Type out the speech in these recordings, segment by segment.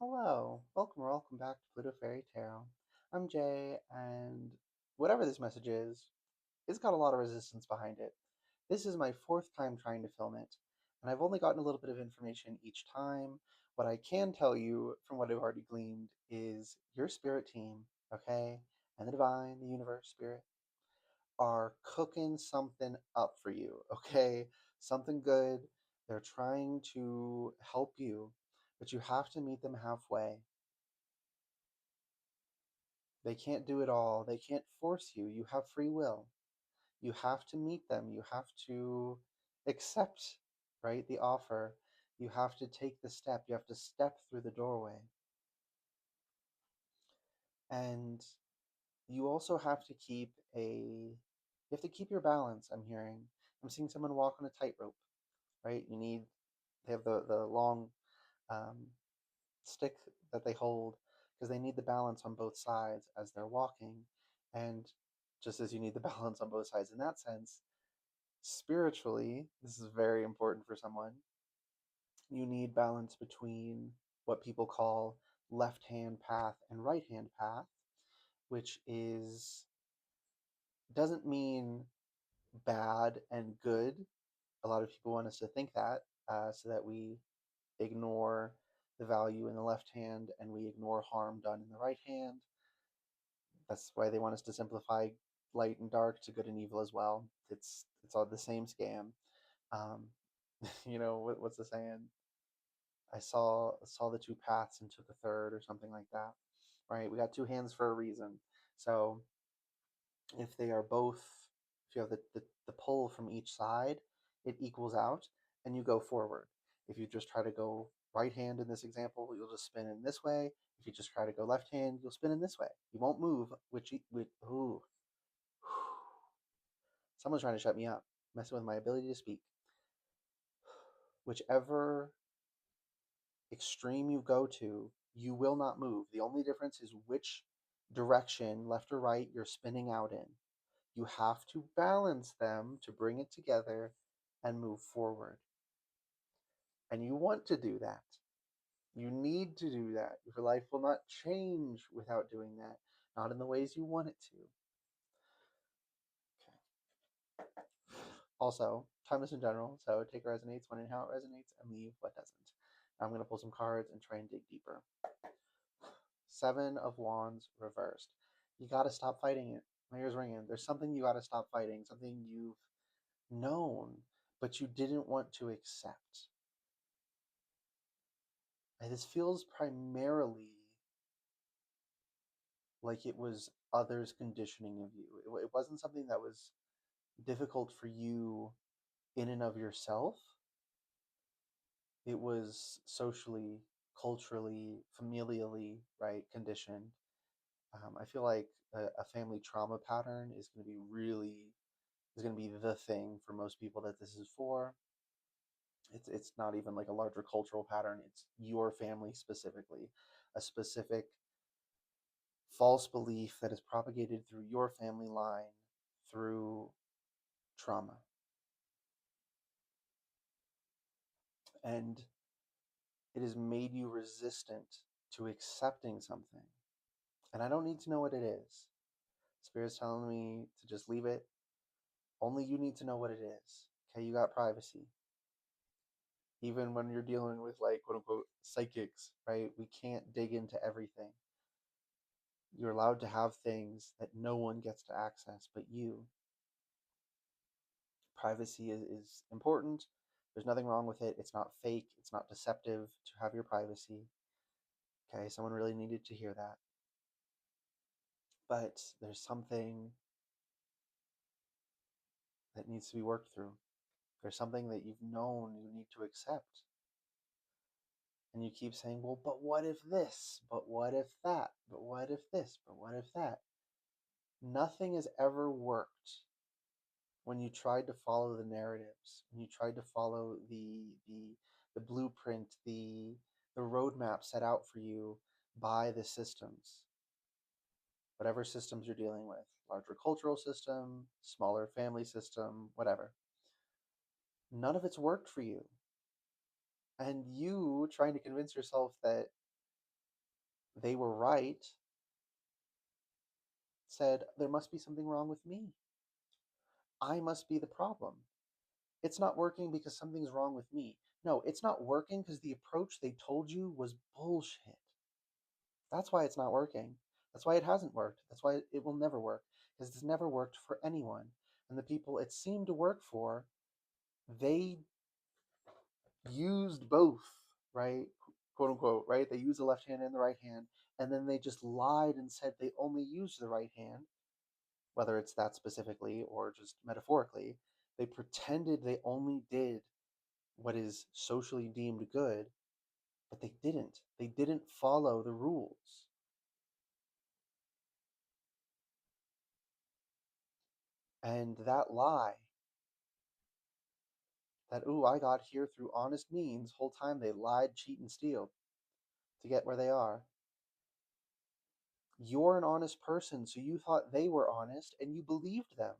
Hello, welcome back to Pluto Fairy Tarot. I'm Jay, and whatever this message is, it's got a lot of resistance behind it. This is my fourth time trying to film it, and I've only gotten a little bit of information each time. What I can tell you from what I've already gleaned is your spirit team, okay, and the divine, the universe, spirit, are cooking something up for you, okay? Something good. They're trying to help you, but you have to meet them halfway. They can't do it all. They can't force you. You have free will. You have to meet them. You have to accept, right, the offer. You have to take the step. You have to step through the doorway. And you also have to keep you have to keep your balance, I'm hearing. I'm seeing someone walk on a tightrope, right? They have the long um, stick that they hold because they need the balance on both sides as they're walking. And just as you need the balance on both sides in that sense, spiritually, this is very important for someone. You need balance between what people call left hand path and right hand path, which is doesn't mean bad and good. A lot of people want us to think that, so that we ignore the value in the left hand and we ignore harm done in the right hand. That's why they want us to simplify light and dark to good and evil as well. It's all the same scam. Um, what's the saying? I saw the two paths and took a third or something like that. Right? We got two hands for a reason. So if they are both, if you have the pull from each side, it equals out and you go forward. If you just try to go right hand in this example, you'll just spin in this way. If you just try to go left hand, you'll spin in this way. You won't move, which ooh, someone's trying to shut me up, messing with my ability to speak. Whichever extreme you go to, you will not move. The only difference is which direction, left or right, you're spinning out in. You have to balance them to bring it together and move forward. And you want to do that. You need to do that. Your life will not change without doing that, not in the ways you want it to. Okay. Also, timeless in general, so take what resonates when and how it resonates and leave what doesn't. Now I'm going to pull some cards and try and dig deeper. Seven of Wands reversed. You got to stop fighting it. My ears ringing. There's something you got to stop fighting, something you've known, but you didn't want to accept. And this feels primarily like it was others' conditioning of you. It wasn't something that was difficult for you in and of yourself. It was socially, culturally, familially, right, conditioned. I feel like a family trauma pattern is going to be the thing for most people that this is for. It's not even like a larger cultural pattern. It's your family specifically, a specific false belief that is propagated through your family line through trauma. And it has made you resistant to accepting something. And I don't need to know what it is. Spirit's telling me to just leave it. Only you need to know what it is. Okay, you got privacy. Even when you're dealing with, like, quote unquote psychics, right? We can't dig into everything. You're allowed to have things that no one gets to access but you. Privacy is important. There's nothing wrong with it. It's not fake. It's not deceptive to have your privacy. Okay, someone really needed to hear that. But there's something that needs to be worked through. There's something that you've known you need to accept. And you keep saying, well, but what if this? But what if that? But what if this? But what if that? Nothing has ever worked when you tried to follow the narratives, when you tried to follow the blueprint, the roadmap set out for you by the systems, whatever systems you're dealing with, larger cultural system, smaller family system, whatever. None of it's worked for you. And you trying to convince yourself that they were right, said, there must be something wrong with me. I must be the problem. It's not working because something's wrong with me. No, it's not working because the approach they told you was bullshit. That's why it's not working. That's why it hasn't worked. That's why it will never work, because it's never worked for anyone. And the people it seemed to work for, they used both, right? Quote unquote, right? They used the left hand and the right hand, and then they just lied and said they only used the right hand, whether it's that specifically or just metaphorically. They pretended they only did what is socially deemed good, but they didn't. They didn't follow the rules. And that lie, that, ooh, I got here through honest means, whole time they lied, cheat, and steal to get where they are. You're an honest person, so you thought they were honest and you believed them.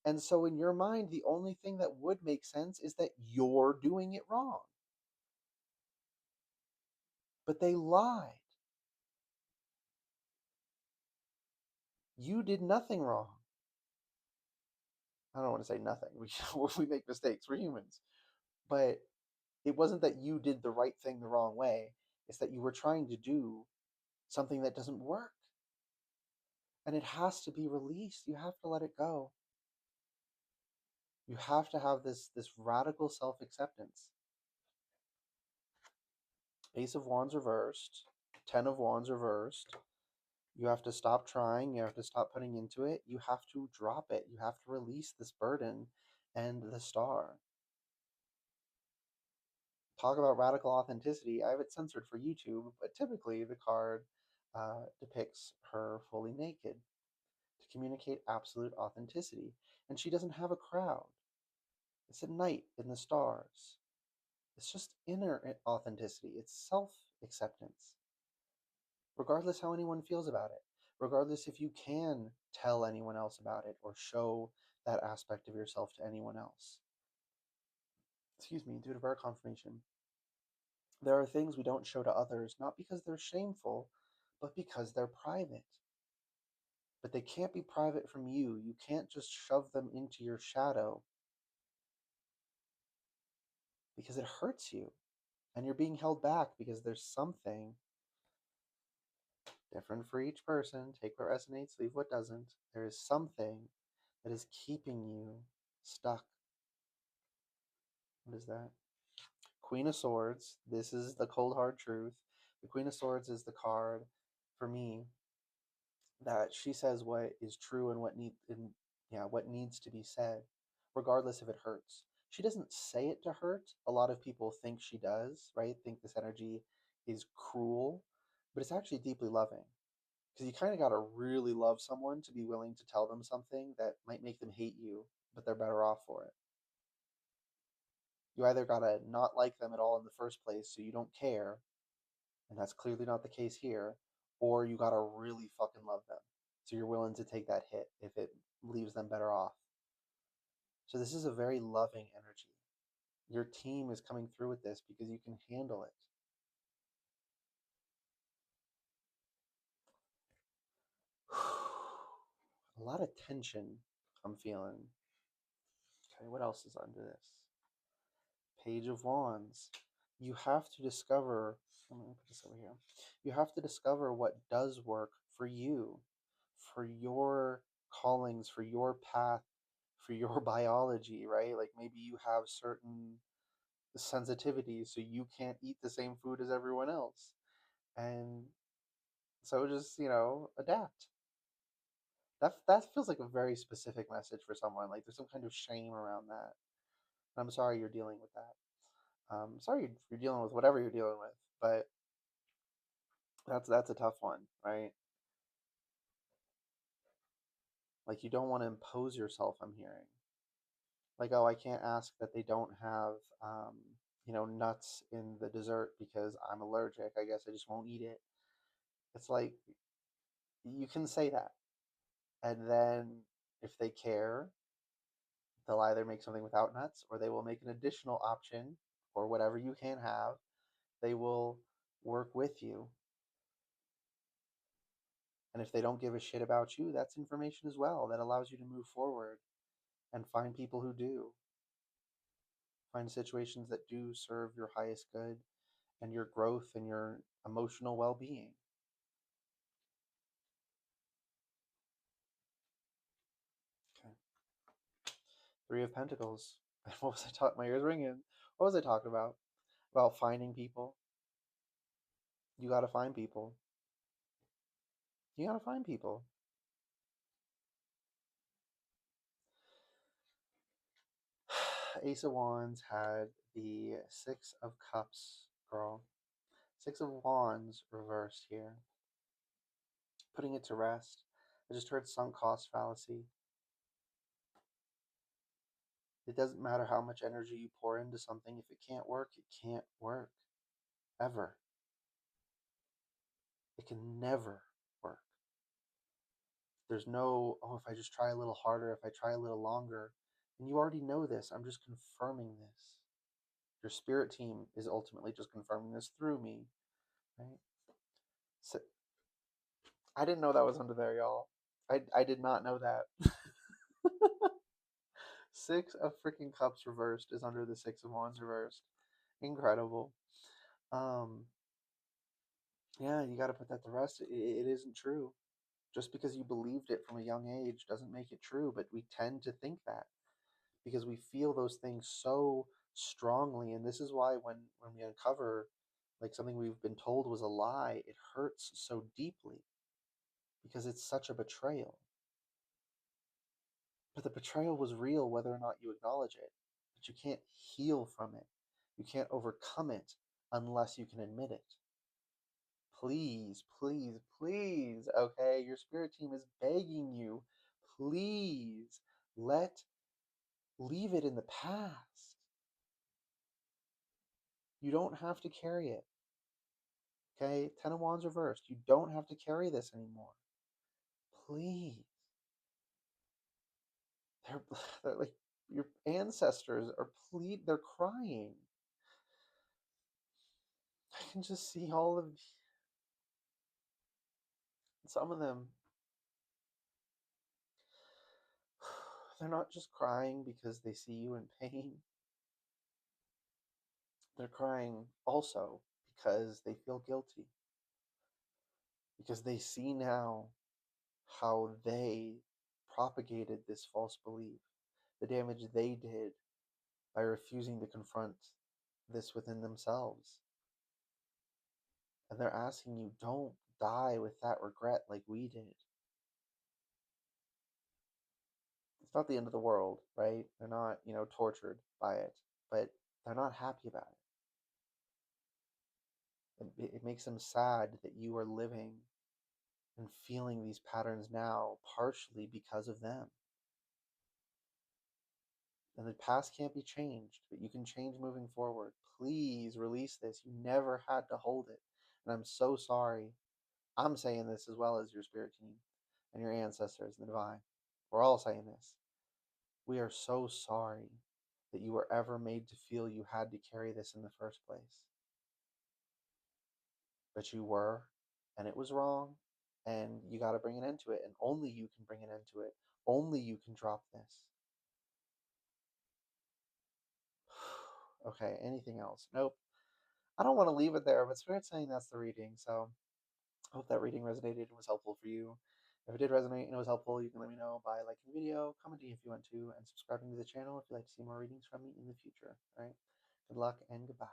And so, in your mind, the only thing that would make sense is that you're doing it wrong. But they lied. You did nothing wrong. I don't want to say nothing. We make mistakes. We're humans. But it wasn't that you did the right thing the wrong way. It's that you were trying to do something that doesn't work. And it has to be released. You have to let it go. You have to have this radical self-acceptance. Ace of Wands reversed, 10 of Wands reversed. You have to stop trying. You have to stop putting into it. You have to drop it. You have to release this burden and the star. Talk about radical authenticity. I have it censored for YouTube, but typically the card depicts her fully naked to communicate absolute authenticity. And she doesn't have a crowd. It's a night in the stars. It's just inner authenticity. It's self acceptance, regardless how anyone feels about it, regardless if you can tell anyone else about it or show that aspect of yourself to anyone else. Excuse me, due to birth confirmation. There are things we don't show to others, not because they're shameful, but because they're private. But they can't be private from you. You can't just shove them into your shadow because it hurts you. And you're being held back because there's something different for each person. Take what resonates, leave what doesn't. There is something that is keeping you stuck. What is that? Queen of Swords. This is the cold hard truth. The Queen of Swords is the card for me that she says what is true and what needs to be said, regardless if it hurts. She doesn't say it to hurt. A lot of people think she does, right? Think this energy is cruel, but it's actually deeply loving. Because you kind of got to really love someone to be willing to tell them something that might make them hate you, but they're better off for it. You either got to not like them at all in the first place so you don't care, and that's clearly not the case here, or you got to really fucking love them so you're willing to take that hit if it leaves them better off. So this is a very loving energy. Your team is coming through with this because you can handle it. A lot of tension I'm feeling. Okay, what else is under this? Page of Wands. You have to discover, I'm going to put this over here. You have to discover what does work for you, for your callings, for your path, for your biology, right? Like maybe you have certain sensitivities, so you can't eat the same food as everyone else. And so just, adapt. That feels like a very specific message for someone. Like there's some kind of shame around that. And I'm sorry you're dealing with that. Sorry you're dealing with whatever you're dealing with, but that's a tough one, right? Like you don't want to impose yourself. I'm hearing like, oh, I can't ask that they don't have, nuts in the dessert because I'm allergic. I guess I just won't eat it. It's like you can say that, and then if they care, they'll either make something without nuts or they will make an additional option or whatever you can have. They will work with you. And if they don't give a shit about you, that's information as well that allows you to move forward and find people who do. Find situations that do serve your highest good and your growth and your emotional well being. Okay. Three of Pentacles. What was I talking? My ears ringing. What was I talking about? About finding people. You got to find people. You got to find people. Ace of Wands had the Six of Cups, girl. Six of Wands reversed here. Putting it to rest. I just heard sunk cost fallacy. It doesn't matter how much energy you pour into something. If it can't work, it can't work. Ever. It can never work. There's no, oh, if I just try a little harder, if I try a little longer. And you already know this. I'm just confirming this. Your spirit team is ultimately just confirming this through me, right? So, I didn't know that was under there, y'all. I did not know that. Six of freaking cups reversed is under the Six of Wands reversed. Incredible. Um, yeah, you got to put that to rest. It isn't true. Just because you believed it from a young age doesn't make it true, but we tend to think that because we feel those things so strongly. And this is why when we uncover like something we've been told was a lie, it hurts so deeply because it's such a betrayal. But the betrayal was real whether or not you acknowledge it. But you can't heal from it. You can't overcome it unless you can admit it. Please, please, please, okay? Your spirit team is begging you. Please leave it in the past. You don't have to carry it. Okay? Ten of Wands reversed. You don't have to carry this anymore. Please. They're, they're like your ancestors are they're crying. I can just see all of some of them. They're not just crying because they see you in pain. They're crying also because they feel guilty. Because they see now how they propagated this false belief, the damage they did by refusing to confront this within themselves. And they're asking you, don't die with that regret like we did. It's not the end of the world, right? They're not, tortured by it, but they're not happy about it. It makes them sad that you are living and feeling these patterns now, partially because of them. And the past can't be changed, but you can change moving forward. Please release this. You never had to hold it. And I'm so sorry. I'm saying this as well as your spirit team and your ancestors, the divine. We're all saying this. We are so sorry that you were ever made to feel you had to carry this in the first place. But you were, and it was wrong, and you got to bring an end to it. And only you can bring an end to it. Only you can drop this. Okay, anything else? Nope. I don't want to leave it there, but Spirit's saying that's the reading. So I hope that reading resonated and was helpful for you. If it did resonate and it was helpful, you can let me know by liking the video, commenting if you want to, and subscribing to the channel if you'd like to see more readings from me in the future. All right. Good luck and goodbye.